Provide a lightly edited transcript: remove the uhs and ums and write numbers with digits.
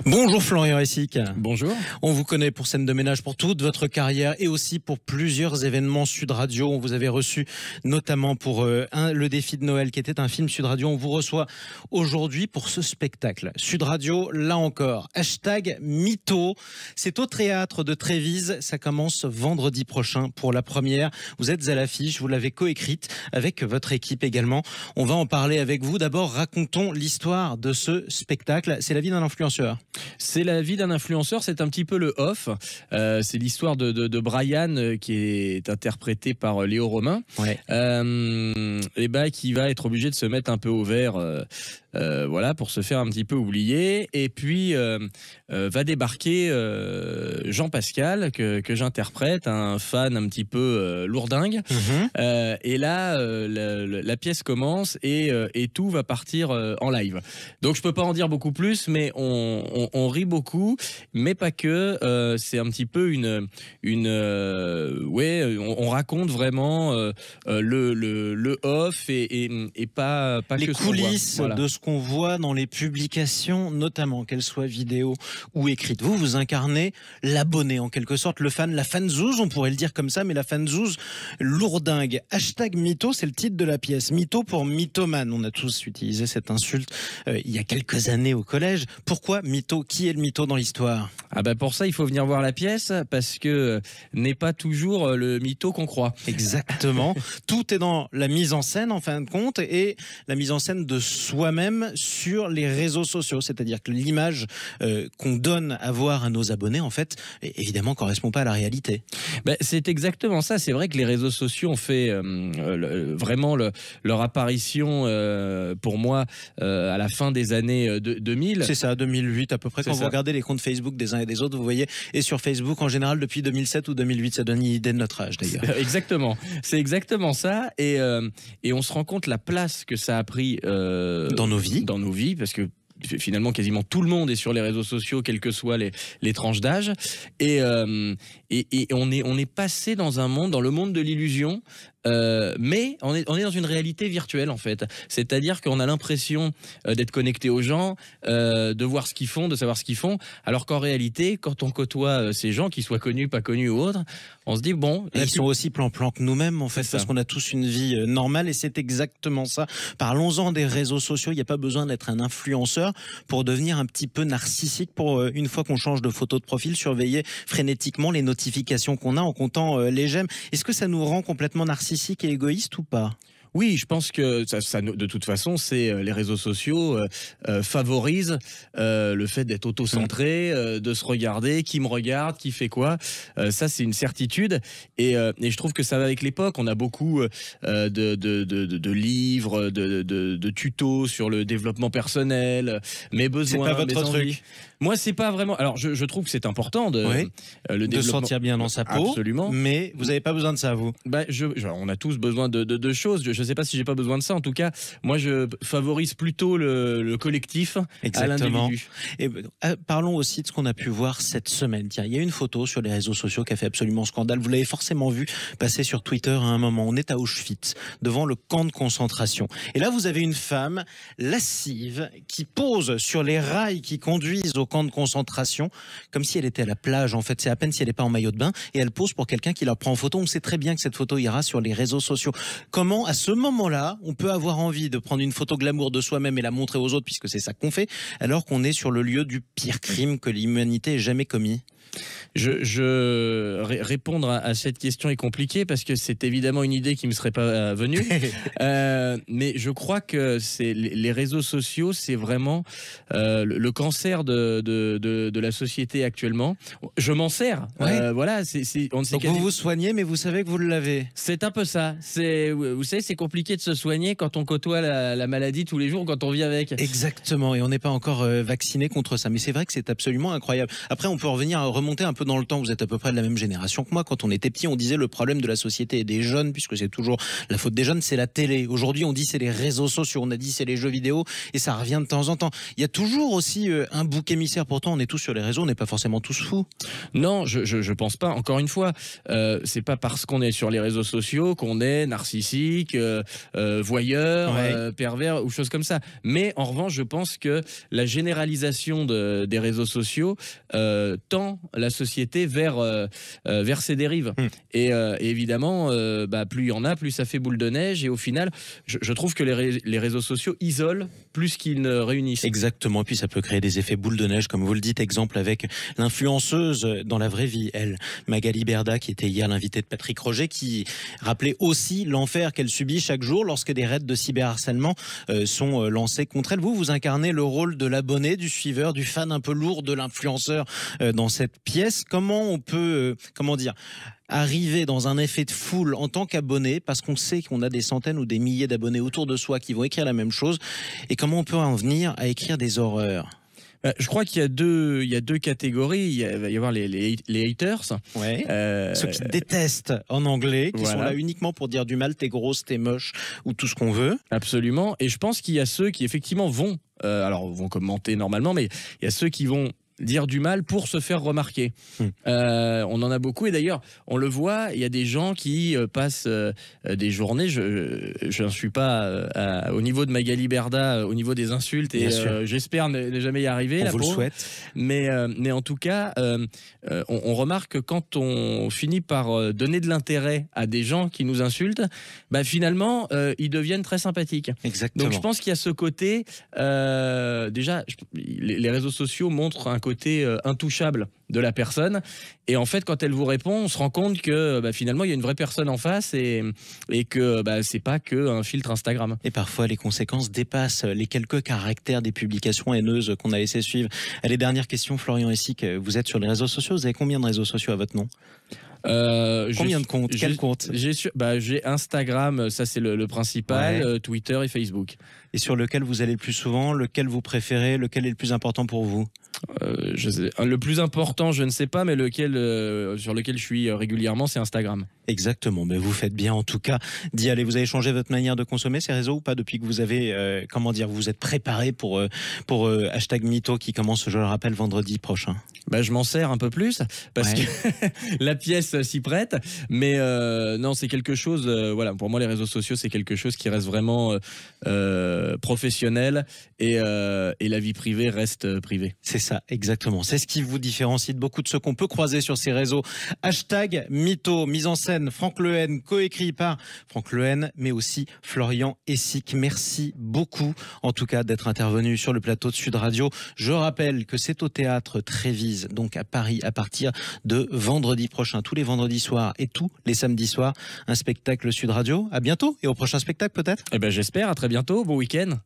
Bonjour Florian Essic. Bonjour. On vous connaît pour Scène de ménage pour toute votre carrière et aussi pour plusieurs événements Sud Radio. On vous avait reçu notamment pour le défi de Noël qui était un film Sud Radio. On vous reçoit aujourd'hui pour ce spectacle. Sud Radio, là encore, #Mytho. C'est au théâtre de Trévise. Ça commence vendredi prochain pour la première. Vous êtes à l'affiche, vous l'avez coécrite avec votre équipe également. On va en parler avec vous. D'abord, racontons l'histoire de ce spectacle. C'est la vie d'un influenceur. C'est la vie d'un influenceur, c'est un petit peu le off. C'est l'histoire de Brian qui est interprété par Léo Romain, Ouais. et qui va être obligé de se mettre un peu au vert, voilà, pour se faire un petit peu oublier. Et puis va débarquer Jean Pascal que j'interprète, un fan un petit peu lourdingue. Et là, la pièce commence et tout va partir en live. Donc je peux pas en dire beaucoup plus, mais on rit beaucoup, mais pas que. C'est un petit peu on raconte vraiment le off et pas les que coulisses voilà. de ce qu'on voit dans les publications, notamment qu'elles soient vidéo ou écrites. Vous incarnez l'abonné en quelque sorte, le fan, la fanzouze, on pourrait le dire comme ça, mais la fanzouze lourdingue. #Mytho, c'est le titre de la pièce. Mytho pour mythomane. On a tous utilisé cette insulte il y a quelques années au collège. Pourquoi mytho? Qui est le mytho dans l'histoire? Pour ça, il faut venir voir la pièce parce que n'est pas toujours le mytho qu'on croit. Exactement. Tout est dans la mise en scène, en fin de compte, et la mise en scène de soi-même sur les réseaux sociaux. C'est-à-dire que l'image qu'on donne à voir à nos abonnés, en fait, évidemment, correspond pas à la réalité. C'est exactement ça. C'est vrai que les réseaux sociaux ont fait vraiment leur apparition pour moi à la fin des années 2000. C'est ça, 2008 à peu près. Quand vous regardez les comptes Facebook des uns et des autres, vous voyez, et sur Facebook en général depuis 2007 ou 2008, ça donne une idée de notre âge d'ailleurs. Exactement, c'est exactement ça. Et on se rend compte la place que ça a pris dans nos vies, parce que finalement quasiment tout le monde est sur les réseaux sociaux, quelles que soient les tranches d'âge, et on est passé dans le monde de l'illusion, mais on est dans une réalité virtuelle en fait. C'est-à-dire qu'on a l'impression d'être connecté aux gens, de voir ce qu'ils font, de savoir ce qu'ils font, alors qu'en réalité, quand on côtoie ces gens, qu'ils soient connus, pas connus ou autres, on se dit bon. Et ils sont aussi plan-plan que nous-mêmes en fait, parce qu'on a tous une vie normale, et c'est exactement ça. Parlons-en des réseaux sociaux. Il n'y a pas besoin d'être un influenceur pour devenir un petit peu narcissique, pour une fois qu'on change de photo de profil, surveiller frénétiquement les notifications qu'on a en comptant les j'aime. Est-ce que ça nous rend complètement narcissique et égoïste ou pas? Oui, je pense que ça de toute façon, c'est les réseaux sociaux favorisent le fait d'être auto-centré, de se regarder, qui me regarde, qui fait quoi. Ça, c'est une certitude. Et je trouve que ça va avec l'époque. On a beaucoup de livres, de tutos sur le développement personnel, mes besoins, c'est pas votre mes envies. truc. Moi, c'est pas vraiment. Alors, je trouve que c'est important de se sentir bien dans sa peau. Absolument. Mais vous n'avez pas besoin de ça, vous? On a tous besoin de choses. Je ne sais pas si j'ai pas besoin de ça. En tout cas, moi, je favorise plutôt le collectif. Exactement. À l'individu. Et parlons aussi de ce qu'on a pu voir cette semaine. Tiens, il y a une photo sur les réseaux sociaux qui a fait absolument scandale. Vous l'avez forcément vu passer sur Twitter à un moment. On est à Auschwitz, devant le camp de concentration. Et là, vous avez une femme lascive qui pose sur les rails qui conduisent au camp de concentration, comme si elle était à la plage. En fait, c'est à peine si elle n'est pas en maillot de bain. Et elle pose pour quelqu'un qui la prend en photo. On sait très bien que cette photo ira sur les réseaux sociaux. Comment, à ce moment-là, on peut avoir envie de prendre une photo glamour de soi-même et la montrer aux autres, puisque c'est ça qu'on fait, alors qu'on est sur le lieu du pire crime que l'humanité ait jamais commis? Répondre à cette question est compliqué parce que c'est évidemment une idée qui me serait pas venue. Mais je crois que les réseaux sociaux, c'est vraiment le cancer de la société actuellement. Je m'en sers. Ouais. Voilà. Donc vous vous soignez, mais vous savez que vous l'avez. C'est un peu ça. Vous savez, c'est compliqué de se soigner quand on côtoie la maladie tous les jours, quand on vit avec. Exactement. Et on n'est pas encore vacciné contre ça. Mais c'est vrai que c'est absolument incroyable. Après, on peut remonter un peu peu dans le temps, vous êtes à peu près de la même génération que moi. Quand on était petit, on disait le problème de la société et des jeunes, puisque c'est toujours la faute des jeunes, c'est la télé. Aujourd'hui, on dit c'est les réseaux sociaux, on a dit c'est les jeux vidéo, et ça revient de temps en temps. Il y a toujours aussi un bouc émissaire. Pourtant, on est tous sur les réseaux, on n'est pas forcément tous fous. Non, je pense pas. Encore une fois, c'est pas parce qu'on est sur les réseaux sociaux qu'on est narcissique, voyeur, pervers ou choses comme ça. Mais en revanche, je pense que la généralisation des réseaux sociaux tend la société vers ces dérives. Et évidemment, plus il y en a, plus ça fait boule de neige. Et au final, je trouve que les réseaux sociaux isolent plus qu'ils ne réunissent. Exactement. Et puis ça peut créer des effets boule de neige, comme vous le dites. Exemple avec l'influenceuse dans la vraie vie, elle, Magali Berda, qui était hier l'invitée de Patrick Roger, qui rappelait aussi l'enfer qu'elle subit chaque jour lorsque des raids de cyberharcèlement sont lancés contre elle. Vous incarnez le rôle de l'abonné, du suiveur, du fan un peu lourd de l'influenceur dans cette pièce. Comment on peut, arriver dans un effet de foule en tant qu'abonné, parce qu'on sait qu'on a des centaines ou des milliers d'abonnés autour de soi qui vont écrire la même chose, et comment on peut en venir à écrire des horreurs? Je crois qu'il y a deux catégories. Il va y avoir les haters. Ceux qui détestent en anglais, qui sont là uniquement pour dire du mal, t'es grosse, t'es moche, ou tout ce qu'on veut. Absolument. Et je pense qu'il y a ceux qui effectivement vont commenter normalement, mais il y a ceux qui vont dire du mal pour se faire remarquer. On en a beaucoup, et d'ailleurs on le voit, il y a des gens qui passent des journées, je ne suis pas au niveau de Magali Berda, au niveau des insultes, et j'espère ne jamais y arriver. On vous le souhaite. Mais en tout cas, on remarque que quand on finit par donner de l'intérêt à des gens qui nous insultent, finalement ils deviennent très sympathiques. Exactement. Donc je pense qu'il y a ce côté, déjà les réseaux sociaux montrent un côté intouchable de la personne, et en fait quand elle vous répond, on se rend compte que finalement il y a une vraie personne en face, et que c'est pas que un filtre Instagram. Et parfois les conséquences dépassent les quelques caractères des publications haineuses qu'on a laissé suivre. Allez, dernière question, Florian Essic, vous êtes sur les réseaux sociaux, vous avez combien de réseaux sociaux à votre nom? Combien de comptes? Quel compte? J'ai Instagram, ça c'est le principal, Twitter et Facebook. Et sur lequel vous allez le plus souvent, lequel vous préférez, lequel est le plus important pour vous? Le plus important, je ne sais pas, mais sur lequel je suis régulièrement, c'est Instagram. Exactement, mais vous faites bien en tout cas d'y aller. Vous avez changé votre manière de consommer ces réseaux ou pas depuis que vous avez, vous êtes préparé pour hashtag Mytho qui commence, je le rappelle, vendredi prochain? Je m'en sers un peu plus parce que la pièce s'y prête, mais non, c'est quelque chose, pour moi les réseaux sociaux c'est quelque chose qui reste vraiment professionnel, et la vie privée reste privée. C'est ça, exactement. C'est ce qui vous différencie de beaucoup de ceux qu'on peut croiser sur ces réseaux. Hashtag Mytho, mise en scène Franck Lehen, coécrit par Franck Lehen, mais aussi Florian Essic. Merci beaucoup, en tout cas, d'être intervenu sur le plateau de Sud Radio. Je rappelle que c'est au théâtre Trévise, donc à Paris, à partir de vendredi prochain, tous les vendredis soirs et tous les samedis soirs, un spectacle Sud Radio. À bientôt, et au prochain spectacle peut-être. J'espère, à très bientôt, bon week-end.